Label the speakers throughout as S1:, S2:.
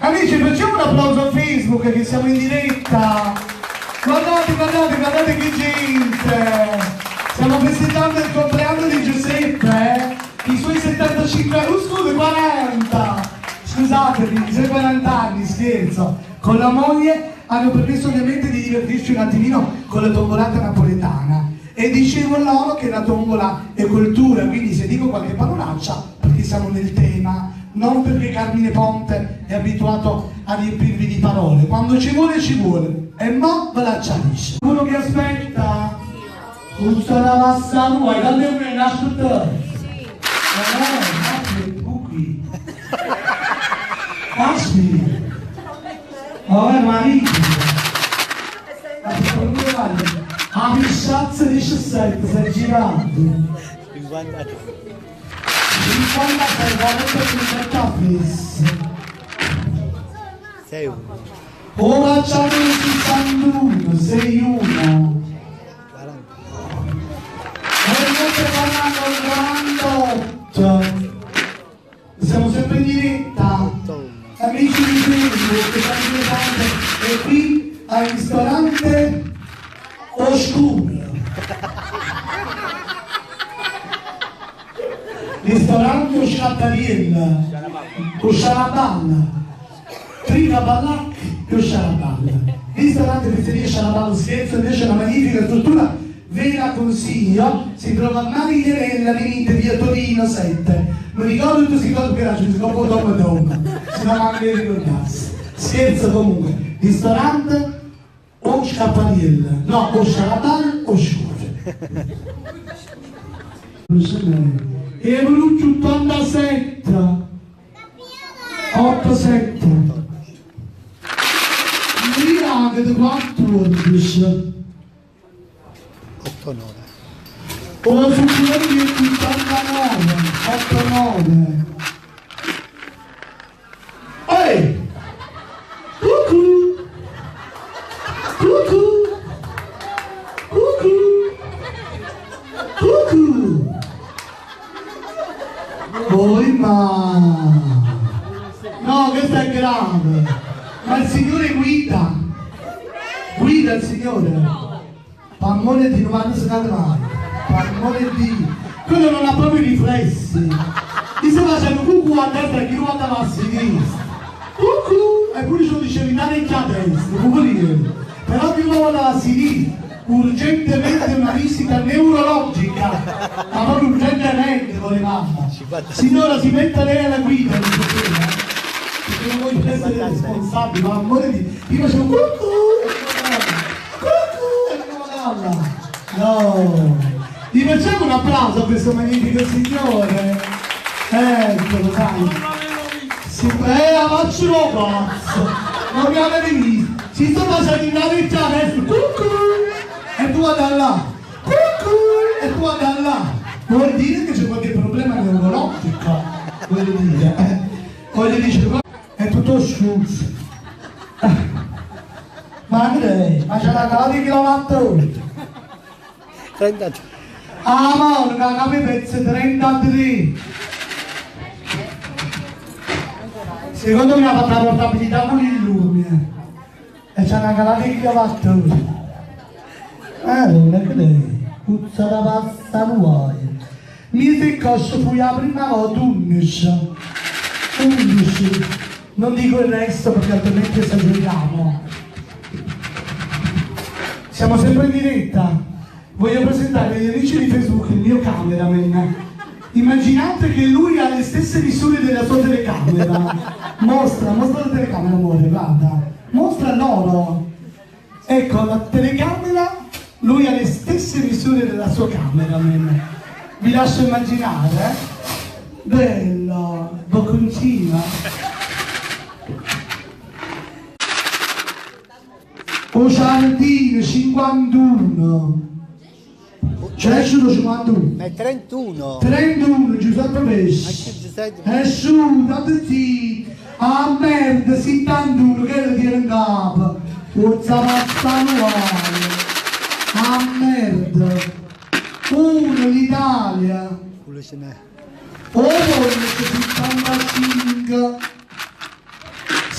S1: Amici, facciamo un applauso a Facebook che siamo in diretta. Guardate che gente. Stiamo festeggiando il compleanno di Giuseppe, i suoi 75 anni, scusa, 40. Scusatevi, i suoi 40 anni, scherzo. Con la moglie hanno permesso ovviamente di divertirci un attimino con la tombolata napoletana. E dicevo loro che la tombola è cultura, quindi se dico qualche parolaccia, perché siamo nel tema, non perché Carmine Ponte è abituato a riempirvi di parole. Quando ci vuole, ci vuole. E mo ve la cianisce. Uno che aspetta, tutta la massa nuova, dalle un ascoltatore. Qui. Aspi. Marito. A Missazza 17, sei girato. 50 per 40 fisse.
S2: Sei uno.
S1: Ora c'è 61, sei uno.
S2: 40.
S1: E noi 48. Siamo sempre in diretta. Amici di Facebook, che stanno diventando. E qui al ristorante Oscuro. Ristorante Osciatariella, Osciaraballa, Trina Ballac e Osciaraballa. Ristorante Pizzeria Sciaraballa, scherzo, invece è una magnifica struttura, ve la consiglio, si trova a Marigliarella, venite via Torino 7. Non ricordo tutto, si ricorda perché era giusto, dopo dopo, se no anche ricordarsi. Scherzo comunque, ristorante Osciapariella, no, Osciaraballa, Oscuro. E è venuto 87 87 anche di 14
S2: 8-9.
S1: o su quelli di 89 8-9 ehi cucù cucù cucù cucù. Poi no, questo è grave, ma il Signore guida il Signore, palmone di 90 secondi mai, palmone di, quello non ha proprio i riflessi, mi sta facendo cucù a destra e chi lo andava a sinistra, cucù, e pure ci lo dicevi dare a destra, però chi lo andava a sinistra. Urgentemente una visita neurologica, ma proprio urgentemente volevamo. Signora, si metta lei alla guida, non sapeva, perché non voglio essere responsabile, ma amore di... Io facevo cucù, no, gli facciamo un applauso a questo magnifico signore, eccolo dai, la faccio lo pazzo, non mi avete visto, si sta facendo una vecchia adesso, cucù. E tu vada là, e tu vada là. Vuol dire che c'è qualche problema neurologico, vuol dire, voglio dire, è tutto sciuso. Ma lei, ma c'è la cala di kilowattora?
S2: 33.
S1: Ah, ma non capi pezzi 33. Secondo me ha fatto la portabilità con il lume. E c'è una cala di kilowattora. Non è che lei, puzza da pasta vuoi. Mi si cosce fu la prima volta 11. Non dico il resto perché altrimenti esageriamo. Siamo sempre in diretta. Voglio presentare agli amici di Facebook il mio cameraman. Immaginate che lui ha le stesse misure della sua telecamera. Mostra la telecamera, amore, guarda. Mostra loro. Ecco, la telecamera. Lui ha le stesse misure della sua cameraman. Vi lascio immaginare, Bello, bocconcina. Giardino 51. C'è 51.
S2: È 31.
S1: 31, Giuseppe Pesci. E su, tanto zitto. Ah merda, 71, che lo tira in capo. Forza pasta nuova. Ah merda! Uno l'Italia!
S2: Quello ce n'è.
S1: Oro 75!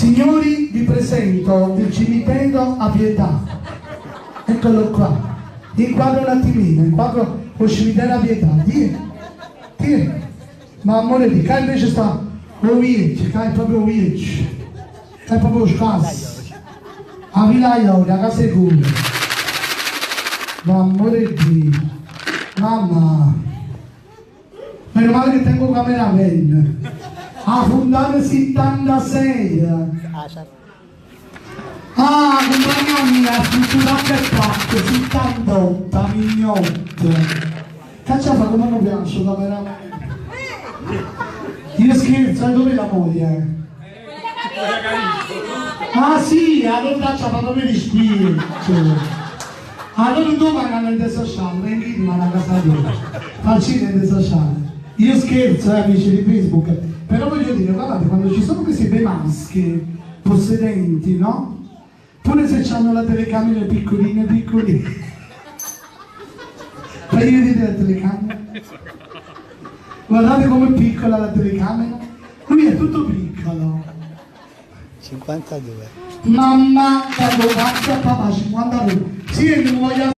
S1: Signori, vi presento il cimitero a Pietà. Eccolo qua. Inquadro un attimino, inquadro lo cimitero a Pietà. Tieni. Ma amore di, qua invece sta Oviec, qua è proprio Oviec. È proprio scasso. A Villa Ioria, a casa Cura. Ma amore di, mamma. Meno male che tengo cameraman. A Fontana 76. Ah, compagno mia, struttura che fatto, 78, mignotte. Caccia fa come non piace cameraman. Io scherzo, dove la moglie? Ah sì, allora caccia fa dove li spirito. Allora domani hanno il sociale, in chi rimane a casa tua? Facile il sociale. Io scherzo, amici di Facebook, però voglio dire, guardate, quando ci sono questi bei maschi possedenti, no? Pure se hanno la telecamera piccoline. Fai vedere la telecamera? Guardate com'è piccola la telecamera. Lui è tutto piccolo.
S2: 52.
S1: Mamma, quando cazzo a papà 52. Sì, non voglio